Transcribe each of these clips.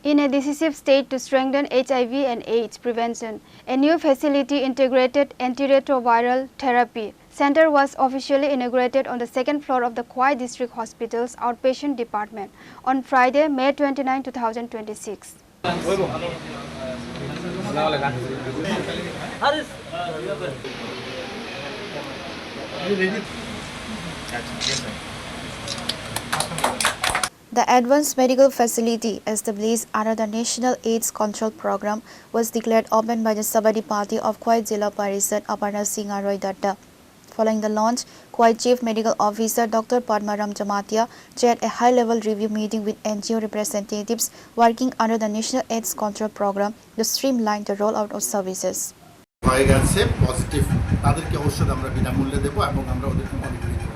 In a decisive state to strengthen HIV and AIDS prevention, a new facility integrated antiretroviral therapy center was officially inaugurated on the second floor of the Khwai District Hospital's outpatient department on Friday, May 29, 2026. The advanced medical facility established under the National AIDS Control Program was declared open by the Sabadi Party of Khwai Jilla Parishad Aparna Singh Roy Datta. Following the launch, Khwai Chief Medical Officer Dr. Padmaram Jamatia chaired a high-level review meeting with NGO representatives working under the National AIDS Control Program to streamline the rollout of services. হয়ে গেছে positive তাদেরকে ঔষধ আমরা বিনামূল্যে দেব এবং আমরা ওদেরকে monitoring করব।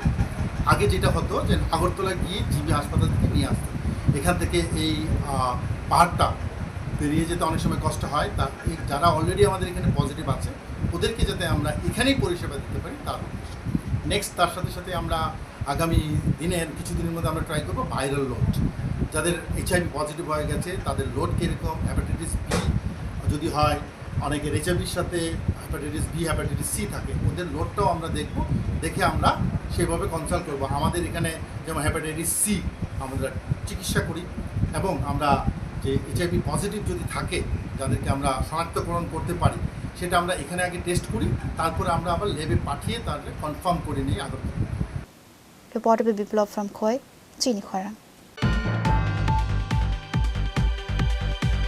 আগে যেটা হতো যে আগরতলা গিয়ে জিবি হাসপাতাল থেকে নিয়ে আসতো, এখান থেকে এই পাহাড়টা পেরিয়ে যেতে অনেক সময় কষ্ট হয়। তা যারা অলরেডি আমাদের এখানে পজিটিভ আছে ওদেরকে যাতে আমরা এখানেই পরিষেবা দিতে পারি তার নেক্সট তার সাথে সাথে আমরা আগামী দিনের কিছুদিনের মধ্যে আমরা ট্রাই করবো ভাইরাল লোড, যাদের HIV পজিটিভ হয়ে গেছে তাদের লোড কীরকম, হেপাটাইটিস বি যদি হয়, অনেকের HIVর সাথে হেপাটাইটিস বি হেপাটাইটিস সি থাকে, ওদের লোডটাও আমরা দেখব, দেখে আমরা সেভাবে কনসাল্ট করব। আমাদের এখানে যেমন হেপাটাইটিস সি আমরা চিকিৎসা করি এবং আমরা যে HIV পজিটিভ যদি থাকে যাদেরকে আমরা শনাক্তকরণ করতে পারি সেটা আমরা এখানে আগে টেস্ট করি, তারপরে আমরা আবার ল্যাবে পাঠিয়ে তাদের কনফার্ম করে নিই Agartala. Reported by Biplov from Khoi, Chini Khwarang.